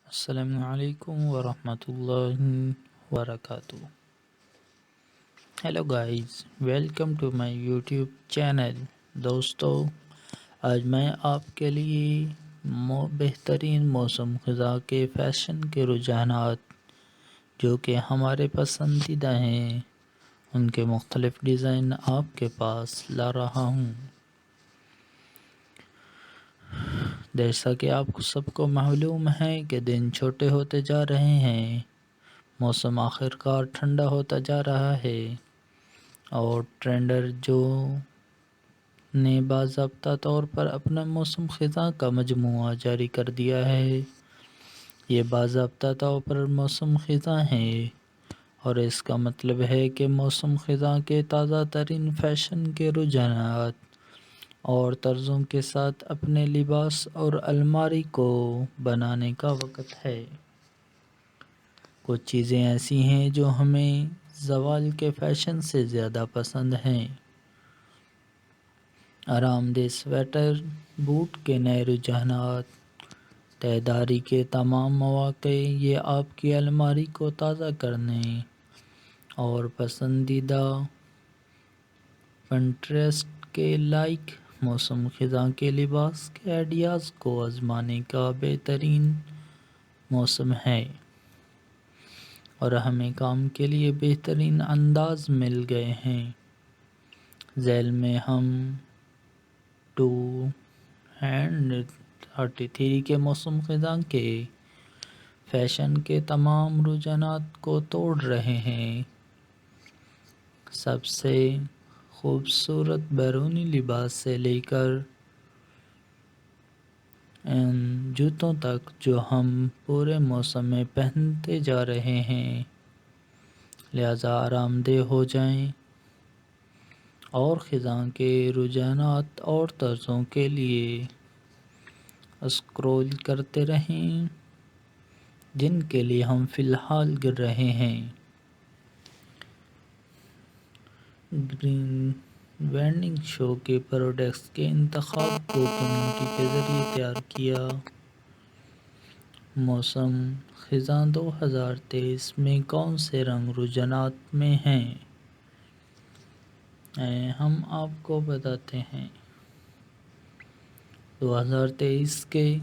السلام علیکم ورحمۃ اللہ وبرکاتہ. Hello guys, welcome to my YouTube channel. دوستو، آج میں آپ کے لیے بہترین موسم خزاں کے فیشن کے رجحانات جو کہ ہمارے پسندیدہ ہیں ان کے مختلف ڈیزائن آپ کے پاس لا رہا ہوں. جیسا کہ آپ کو سب کو معلوم ہے کہ دن چھوٹے ہوتے جا رہے ہیں، موسم آخر کار ٹھنڈا ہوتا جا رہا ہے اور ٹرینڈر جو نے باضابطہ طور پر اپنا موسم خزاں کا مجموعہ جاری کر دیا ہے. یہ باضابطہ طور پر موسم خزاں ہے اور اس کا مطلب ہے کہ موسم خزاں کے تازہ ترین فیشن کے رجحانات اور طرزوں کے ساتھ اپنے لباس اور الماری کو بنانے کا وقت ہے. کچھ چیزیں ایسی ہیں جو ہمیں زوال کے فیشن سے زیادہ پسند ہیں. آرام دہ سویٹر، بوٹ کے نئے رجحانات، تہداری کے تمام مواقع، یہ آپ کی الماری کو تازہ کرنے اور پسندیدہ پنٹریسٹ کے لائق موسم خزاں کے لباس کے آئیڈیاز کو آزمانے کا بہترین موسم ہے. اور ہمیں کام کے لیے بہترین انداز مل گئے ہیں. ذیل میں ہم 2033 کے موسم خزاں کے فیشن کے تمام رجحانات کو توڑ رہے ہیں. سب سے خوبصورت بیرونی لباس سے لے کر ان جوتوں تک جو ہم پورے موسم میں پہنتے جا رہے ہیں. لہذا آرام دہ ہو جائیں اور خزاں کے رجحانات اور طرزوں کے لیے اسکرول کرتے رہیں جن کے لیے ہم فی الحال گر رہے ہیں. گرین وینڈنگ شو کے پروڈکٹس کے انتخاب کو کمیونٹی کے ذریعے تیار کیا. موسم خزاں 2023 میں کون سے رنگ رجحانات میں ہیں؟ ہم آپ کو بتاتے ہیں. 2023 کے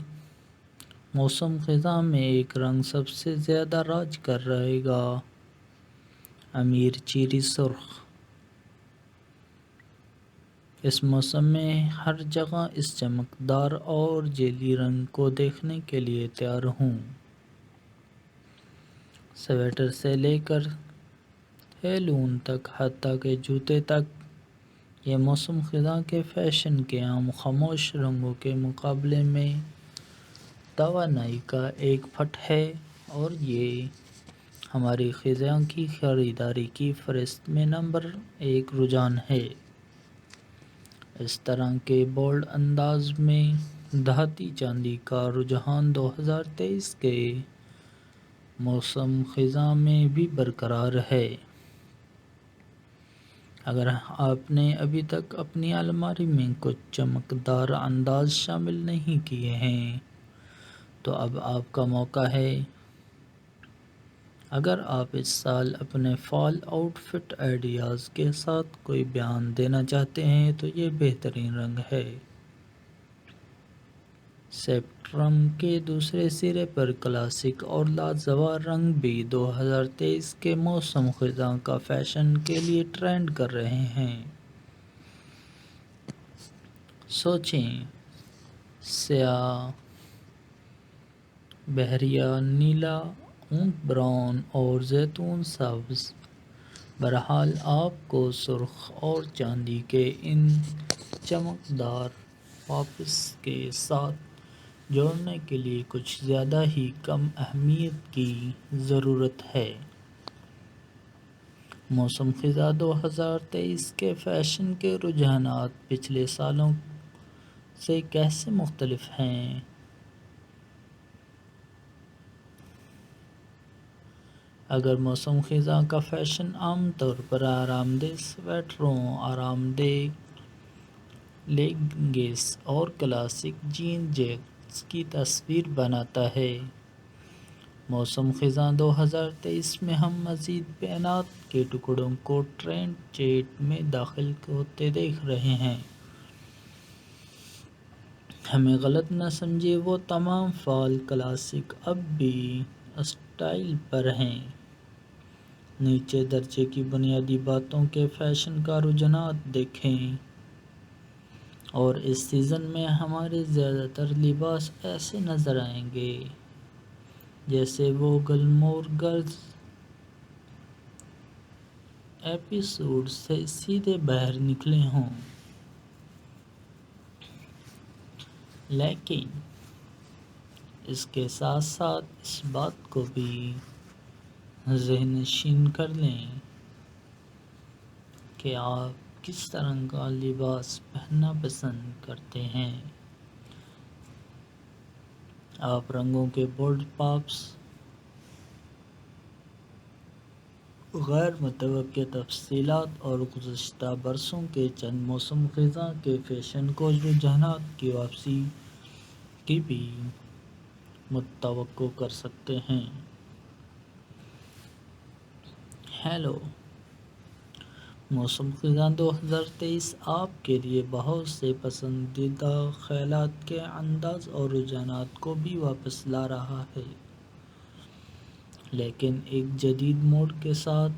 موسم خزاں میں ایک رنگ سب سے زیادہ راج کر رہے گا: امیر چیری سرخ. اس موسم میں ہر جگہ اس چمکدار اور جیلی رنگ کو دیکھنے کے لیے تیار ہوں. سویٹر سے لے کر ہیلون تک، حتیٰ کہ جوتے تک، یہ موسم خزاں کے فیشن کے عام خاموش رنگوں کے مقابلے میں توانائی کا ایک پٹ ہے اور یہ ہماری خزاں کی خریداری کی فہرست میں نمبر 1 رجحان ہے. اس طرح کے بولڈ انداز میں دھاتی چاندی کا رجحان 2023 کے موسم خزاں میں بھی برقرار ہے. اگر آپ نے ابھی تک اپنی الماری میں کچھ چمکدار انداز شامل نہیں کیے ہیں تو اب آپ کا موقع ہے. اگر آپ اس سال اپنے فال آؤٹ فٹ آئیڈیاز کے ساتھ کوئی بیان دینا چاہتے ہیں تو یہ بہترین رنگ ہے. اسپیکٹرم کے دوسرے سرے پر کلاسک اور لاجواب رنگ بھی 2023 کے موسم خزاں کا فیشن کے لیے ٹرینڈ کر رہے ہیں. سوچیں، سیاہ، بحریہ نیلا، اونٹ براؤن اور زیتون سبز. بہرحال آپ کو سرخ اور چاندی کے ان چمکدار پاپس کے ساتھ جوڑنے کے لیے کچھ زیادہ ہی کم اہمیت کی ضرورت ہے. موسم خزاں 2023 کے فیشن کے رجحانات پچھلے سالوں سے کیسے مختلف ہیں؟ اگر موسم خزاں کا فیشن عام طور پر آرام دہ سویٹروں، آرام دہ لیگنگس اور کلاسک جین جیکٹس کی تصویر بناتا ہے، موسم خزاں 2023 میں ہم مزید بیانات کے ٹکڑوں کو ٹرینڈ چیٹ میں داخل ہوتے دیکھ رہے ہیں۔ ہمیں غلط نہ سمجھے، وہ تمام فال کلاسک اب بھی اسٹائل پر ہیں۔ نیچے درجے کی بنیادی باتوں کے فیشن کا رجحانات دیکھیں، اور اس سیزن میں ہمارے زیادہ تر لباس ایسے نظر آئیں گے جیسے وہ گلمور گرلز ایپیسوڈ سے سیدھے باہر نکلے ہوں۔ لیکن اس کے ساتھ ساتھ اس بات کو بھی ذہن نشین کر لیں کہ آپ کس طرح کا لباس پہننا پسند کرتے ہیں۔ آپ رنگوں کے بولڈ پاپس، غیر متوقع تفصیلات اور گزشتہ برسوں کے چند موسم خزاں کے فیشن کو رجحانات کی واپسی کی بھی متوقع کر سکتے ہیں۔ ہیلو، موسم خزاں 2023 آپ کے لیے بہت سے پسندیدہ خیالات کے انداز اور رجحانات کو بھی واپس لا رہا ہے، لیکن ایک جدید موڈ کے ساتھ۔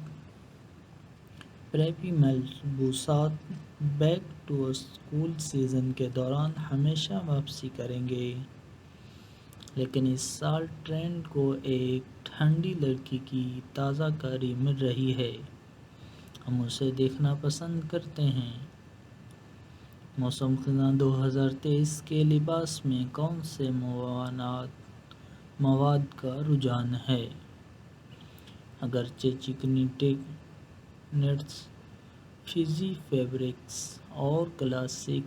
پریپی ملبوسات بیک ٹو اسکول سیزن کے دوران ہمیشہ واپسی کریں گے، لیکن اس سال ٹرینڈ کو ایک ٹھنڈی لڑکی کی تازہ کاری مل رہی ہے۔ ہم اسے دیکھنا پسند کرتے ہیں۔ موسم خزاں 2023 کے لباس میں کون سے مواد کا رجحان ہے؟ اگرچہ چکنی نیٹس، فزی فیبرکس اور کلاسک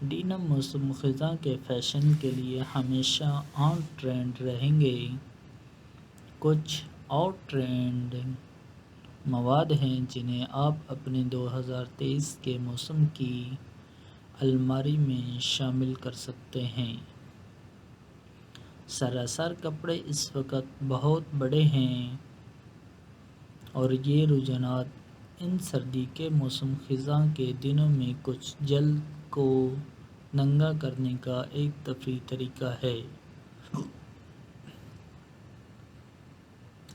ڈینم موسم خزاں کے فیشن کے لیے ہمیشہ آن ٹرینڈ رہیں گے، کچھ آؤٹ ٹرینڈنگ مواد ہیں جنہیں آپ اپنے 2023 کے موسم کی الماری میں شامل کر سکتے ہیں۔ سراسر کپڑے اس وقت بہت بڑے ہیں، اور یہ رجحانات ان سردی کے موسم خزاں کے دنوں میں کچھ جلد کو ننگا کرنے کا ایک تفریحی طریقہ ہے۔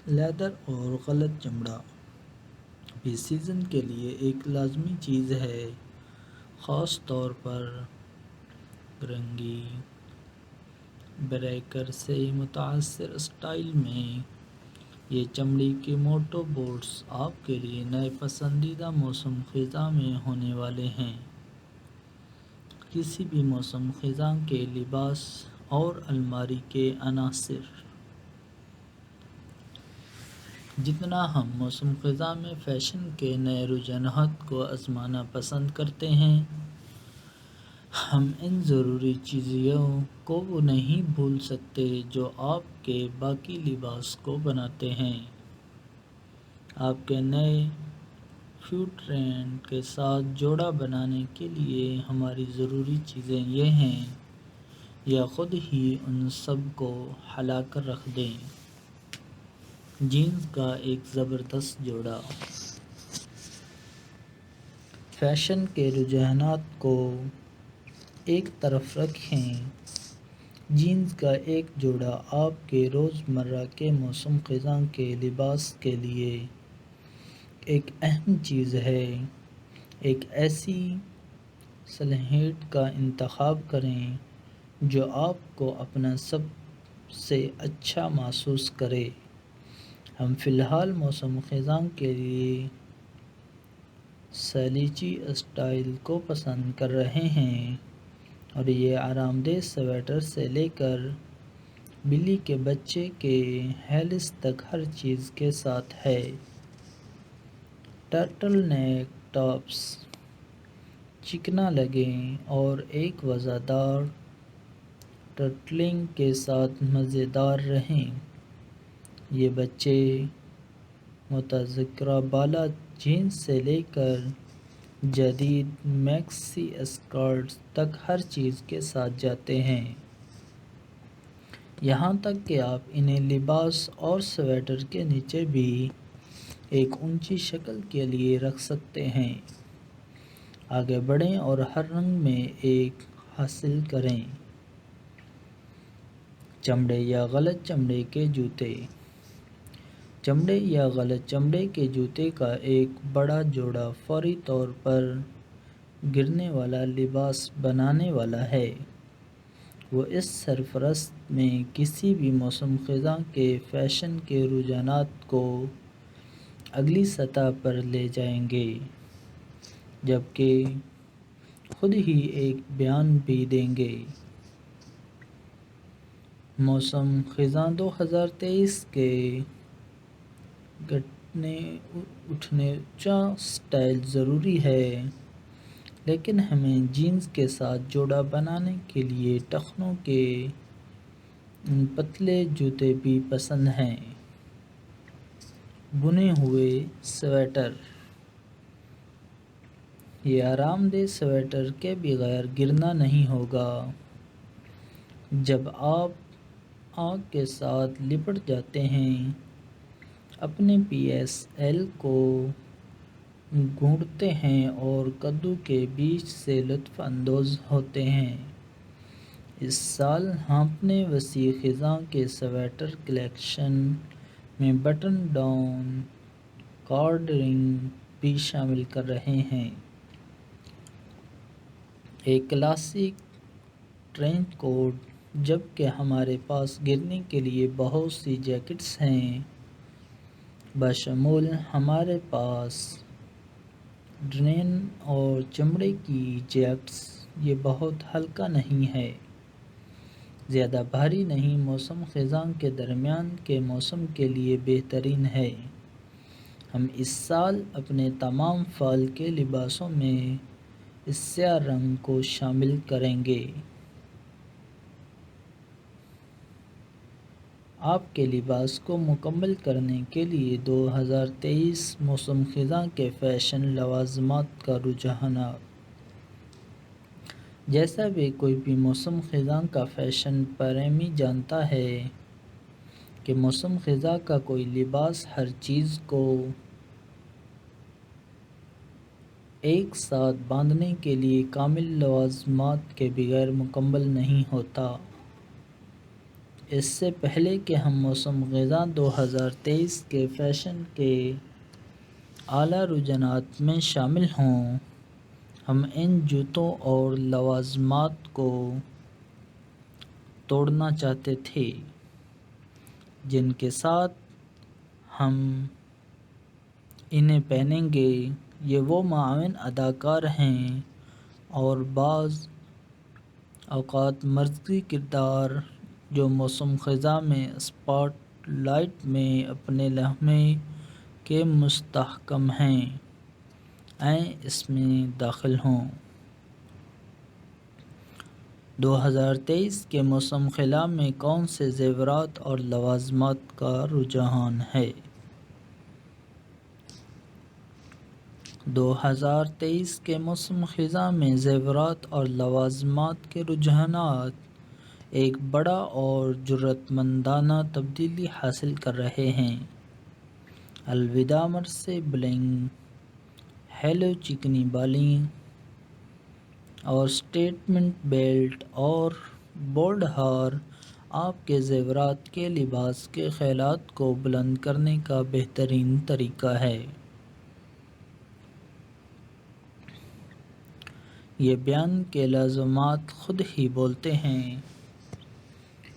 لیدر اور غلط چمڑا بھی سیزن کے لیے ایک لازمی چیز ہے، خاص طور پر رنگی بریکر سے متاثر اسٹائل میں۔ یہ چمڑی کے موٹو بوٹس آپ کے لیے نئے پسندیدہ موسم خزاں میں ہونے والے ہیں۔ کسی بھی موسم خزاں کے لباس اور الماری کے عناصر۔ جتنا ہم موسم خزاں میں فیشن کے نئے رجحانات کو آزمانا پسند کرتے ہیں، ہم ان ضروری چیزوں کو نہیں بھول سکتے جو آپ کے باقی لباس کو بناتے ہیں۔ آپ کے نئے فیوڈ ٹرینڈ کے ساتھ جوڑا بنانے کے لیے ہماری ضروری چیزیں یہ ہیں، یا خود ہی ان سب کو ہلا کر رکھ دیں۔ جینز کا ایک زبردست جوڑا۔ فیشن کے رجحانات کو ایک طرف رکھیں، جینز کا ایک جوڑا آپ کے روزمرہ کے موسم خزاں کے لباس کے لیے ایک اہم چیز ہے۔ ایک ایسی سلہیٹ کا انتخاب کریں جو آپ کو اپنا سب سے اچھا محسوس کرے۔ ہم فی الحال موسم خزاں کے لیے سلیچی اسٹائل کو پسند کر رہے ہیں، اور یہ آرام دہ سویٹر سے لے کر بلی کے بچے کے ہیلس تک ہر چیز کے ساتھ ہے۔ ٹرٹل نیک ٹاپس چکنا لگیں اور ایک وزردار ٹرٹلنگ کے ساتھ مزیدار رہیں۔ یہ بچے متذکرہ بالا جینز سے لے کر جدید میکسی اسکرٹس تک ہر چیز کے ساتھ جاتے ہیں۔ یہاں تک کہ آپ انہیں لباس اور سویٹر کے نیچے بھی ایک اونچی شکل کے لیے رکھ سکتے ہیں۔ آگے بڑھیں اور ہر رنگ میں ایک حاصل کریں۔ چمڑے یا غلط چمڑے کے جوتے۔ چمڑے یا غلط چمڑے کے جوتے کا ایک بڑا جوڑا فوری طور پر گرنے والا لباس بنانے والا ہے۔ وہ اس سرفرست میں کسی بھی موسم خزاں کے فیشن کے رجحانات کو اگلی سطح پر لے جائیں گے، جبکہ خود ہی ایک بیان بھی دیں گے۔ موسم خزاں 2023 کے گھٹنے اٹھنے چا سٹائل ضروری ہے، لیکن ہمیں جینز کے ساتھ جوڑا بنانے کے لیے ٹخنوں کے پتلے جوتے بھی پسند ہیں۔ بنے ہوئے سویٹر۔ یہ آرام دہ سویٹر کے بغیر گرنا نہیں ہوگا۔ جب آپ آگ کے ساتھ لپٹ جاتے ہیں، اپنے پی ایس ایل کو گھونٹتے ہیں اور کدو کے بیج سے لطف اندوز ہوتے ہیں۔ اس سال ہم اپنے وسیع خزاں کے سویٹر کلیکشن میں بٹن ڈاؤن کارڈرنگ بھی شامل کر رہے ہیں۔ ایک کلاسک ٹرینچ کوٹ، جبکہ ہمارے پاس گرنے کے لیے بہت سی جیکٹس ہیں، بشمول ہمارے پاس ڈنین اور چمڑے کی جیکٹس۔ یہ بہت ہلکا نہیں ہے، زیادہ بھاری نہیں، موسم خزاں کے درمیان کے موسم کے لیے بہترین ہے۔ ہم اس سال اپنے تمام فال کے لباسوں میں اس سیاہ رنگ کو شامل کریں گے۔ آپ کے لباس کو مکمل کرنے کے لیے 2023 موسم خزاں کے فیشن لوازمات کا رجحانات۔ جیسا بھی کوئی بھی موسم خزاں کا فیشن پریمی جانتا ہے کہ موسم خزاں کا کوئی لباس ہر چیز کو ایک ساتھ باندھنے کے لیے کامل لوازمات کے بغیر مکمل نہیں ہوتا۔ اس سے پہلے کہ ہم موسم خزاں 2023 کے فیشن کے اعلیٰ رجحانات میں شامل ہوں، ہم ان جوتوں اور لوازمات کو توڑنا چاہتے تھے جن کے ساتھ ہم انہیں پہنیں گے۔ یہ وہ معاون اداکار ہیں اور بعض اوقات مرکزی کردار جو موسم خزاں میں اسپاٹ لائٹ میں اپنے لمحے کے مستحکم ہیں، آئیں اس میں داخل ہوں۔ 2023 کے موسم خزاں میں کون سے زیورات اور لوازمات کا رجحان ہے؟ 2023 کے موسم خزاں میں زیورات اور لوازمات کے رجحانات ایک بڑا اور جرأت مندانہ تبدیلی حاصل کر رہے ہیں۔ الوداع مرثے بلنگ، ہیلو چکنی بالیں اور سٹیٹمنٹ بیلٹ اور بولڈ ہار آپ کے زیورات کے لباس کے خیالات کو بلند کرنے کا بہترین طریقہ ہے۔ یہ بیان کے لازمات خود ہی بولتے ہیں۔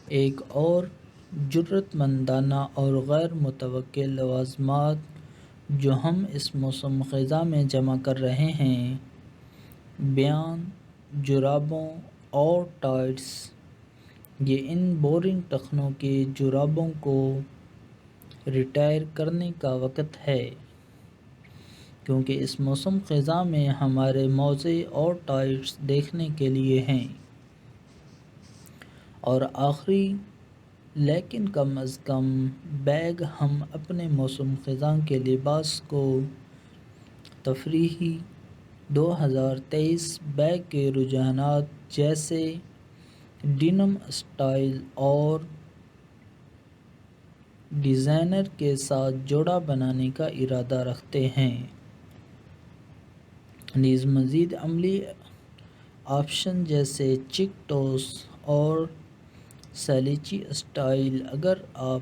ایک اور جرأت مندانہ اور غیر متوقع لوازمات جو ہم اس موسم خزاں میں جمع کر رہے ہیں، بیان جرابوں اور ٹائٹس۔ یہ ان بورنگ ٹخنوں کے جرابوں کو ریٹائر کرنے کا وقت ہے، کیونکہ اس موسم خزاں میں ہمارے موزے اور ٹائٹس دیکھنے کے لیے ہیں۔ اور آخری لیکن کم از کم بیگ، ہم اپنے موسم خزاں کے لباس کو تفریحی 2023 بیگ کے رجحانات جیسے ڈینم اسٹائل اور ڈیزائنر کے ساتھ جوڑا بنانے کا ارادہ رکھتے ہیں۔ نیز مزید عملی آپشن جیسے چیک ٹوس اور سلیچی اسٹائل اگر آپ